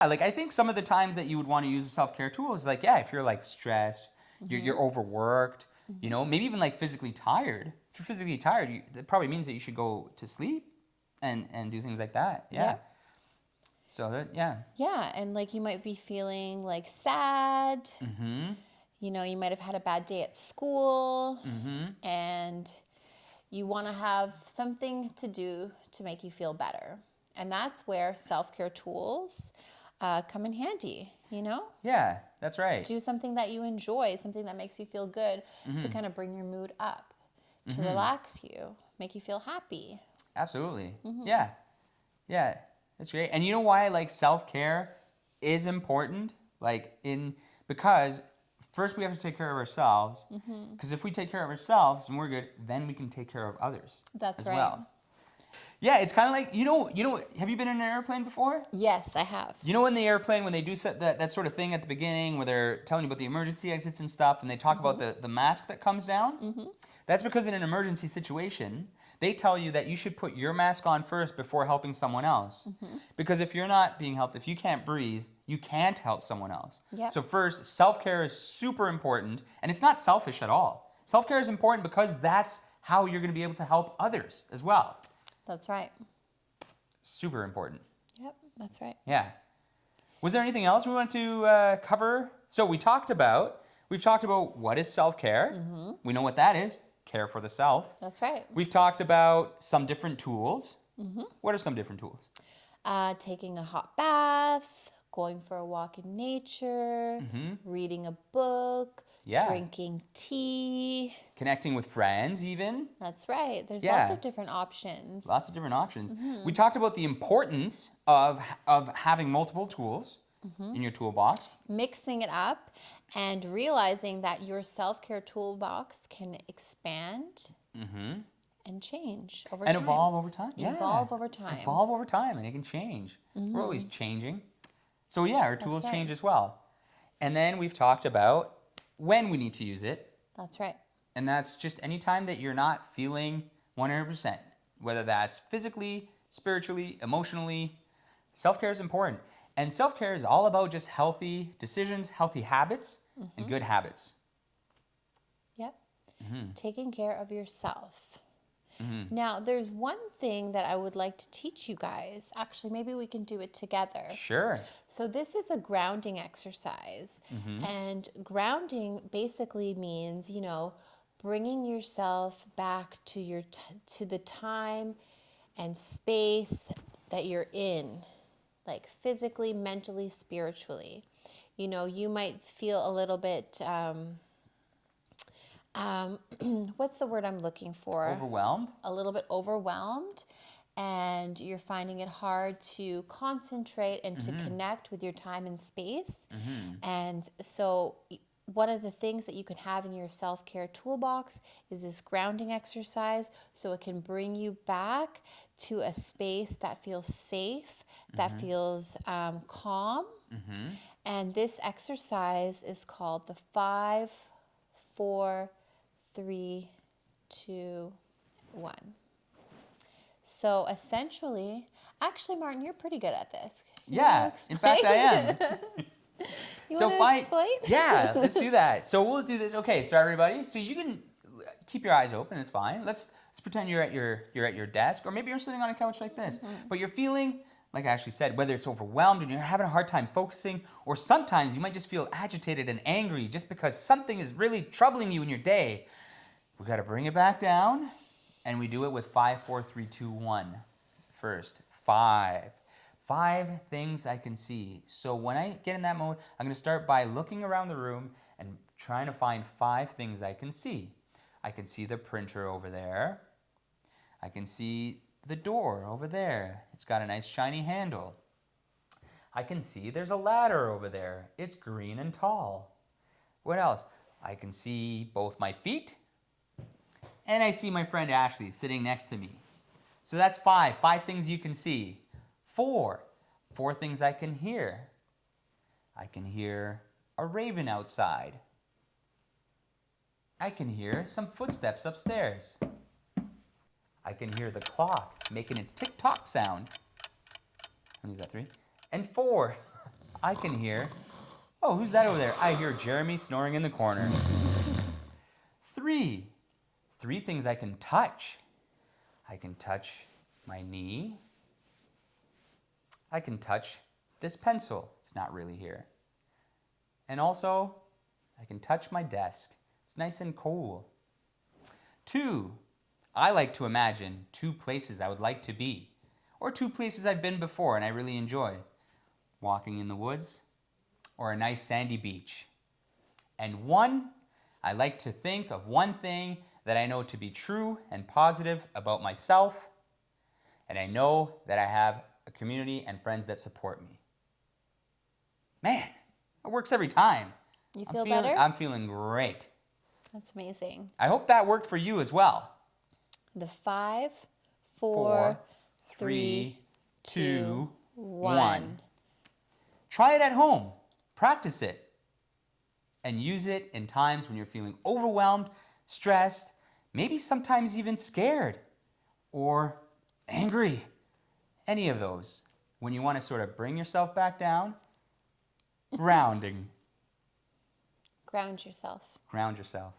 Like, I think some of the times that you would want to use a self-care tool is like, yeah, if you're like stressed, you're overworked, you know, maybe even like physically tired. If you're physically tired, that probably means that you should go to sleep and do things like that. Yeah. Yeah. So that, yeah. Yeah, and like you might be feeling like sad. Mm-hmm. You know, you might have had a bad day at school, Mm-hmm. and you want to have something to do to make you feel better. And that's where self-care tools come in handy, you know? Yeah, that's right. Do something that you enjoy, something that makes you feel good to kind of bring your mood up, to relax you, make you feel happy. Absolutely. Yeah. Yeah. That's great. And you know why like self-care is important? Because first we have to take care of ourselves. Because if we take care of ourselves and we're good, then we can take care of others. That's as right. well. Yeah, it's kind of like, you know, have you been in an airplane before? Yes, I have. You know in the airplane when they do that sort of thing at the beginning where they're telling you about the emergency exits and stuff and they talk about the mask that comes down? That's because in an emergency situation, they tell you that you should put your mask on first before helping someone else. Because if you're not being helped, if you can't breathe, you can't help someone else. Yep. So first, self-care is super important, and it's not selfish at all. Self-care is important because that's how you're going to be able to help others as well. That's right. Super important. Yep, that's right. Yeah. Was there anything else we wanted to cover? So we've talked about what is self-care. We know what that is. Care for the self. That's right. We've talked about some different tools. What are some different tools? Taking a hot bath, going for a walk in nature, reading a book, Yeah. drinking tea. Connecting with friends even. That's right. There's Yeah. lots of different options. Lots of different options. We talked about the importance of having multiple tools in your toolbox. Mixing it up and realizing that your self-care toolbox can expand and change over And time. evolve over time. Evolve over time. Evolve over time, and it can change. We're always changing. So yeah, our tools right. change as well. And then we've talked about when we need to use it. That's right. And that's just any time that you're not feeling 100%, whether that's physically, spiritually, emotionally. Self-care is important. And self-care is all about just healthy decisions, healthy habits, and good habits. Yep. Taking care of yourself. Now, there's one thing that I would like to teach you guys. Actually, maybe we can do it together. Sure. So this is a grounding exercise. And grounding basically means, you know, bringing yourself back to to the time and space that you're in, like physically, mentally, spiritually. You know, you might feel a little bit, what's the word I'm looking for? Overwhelmed? A little bit overwhelmed, and you're finding it hard to concentrate and to connect with your time and space. And so one of the things that you can have in your self-care toolbox is this grounding exercise, so it can bring you back to a space that feels safe, that feels calm. And this exercise is called the 5, 4, 3, 2, 1. So essentially, actually, Martin, you're pretty good at this. Yeah, in fact, I am. You want to explain? Yeah, let's do that. So we'll do this. Okay, so everybody, so you can keep your eyes open. It's fine. Let's pretend you're at your desk, or maybe you're sitting on a couch like this, but you're feeling, like Ashley said, whether it's overwhelmed and you're having a hard time focusing, or sometimes you might just feel agitated and angry just because something is really troubling you in your day. We got to bring it back down, and we do it with 5, 4, 3, 2, 1. First, 5 things I can see. So when I get in that mode, I'm going to start by looking around the room and trying to find 5 things I can see. I can see the printer over there. I can see the door over there. It's got a nice shiny handle. I can see there's a ladder over there. It's green and tall. What else? I can see both my feet, and I see my friend Ashley sitting next to me. So that's 5 things you can see. 4 things I can hear. I can hear a raven outside. I can hear some footsteps upstairs. I can hear the clock making its tick-tock sound. What is that, 3? And 4, I can hear. Oh, who's that over there? I hear Jeremy snoring in the corner. 3. 3 things I can touch. I can touch my knee. I can touch this pencil. It's not really here. And also, I can touch my desk. It's nice and cool. 2. I like to imagine 2 places I would like to be, or 2 places I've been before and I really enjoy. Walking in the woods, or a nice sandy beach. And 1, I like to think of 1 thing that I know to be true and positive about myself, and I know that I have a community and friends that support me. Man, it works every time. You feel better? I'm feeling great. That's amazing. I hope that worked for you as well. The 5, 4, 3, 2, 1. Try it at home. Practice it. And use it in times when you're feeling overwhelmed, stressed, maybe sometimes even scared or angry. Any of those. When you want to sort of bring yourself back down, grounding. Ground yourself. Ground yourself.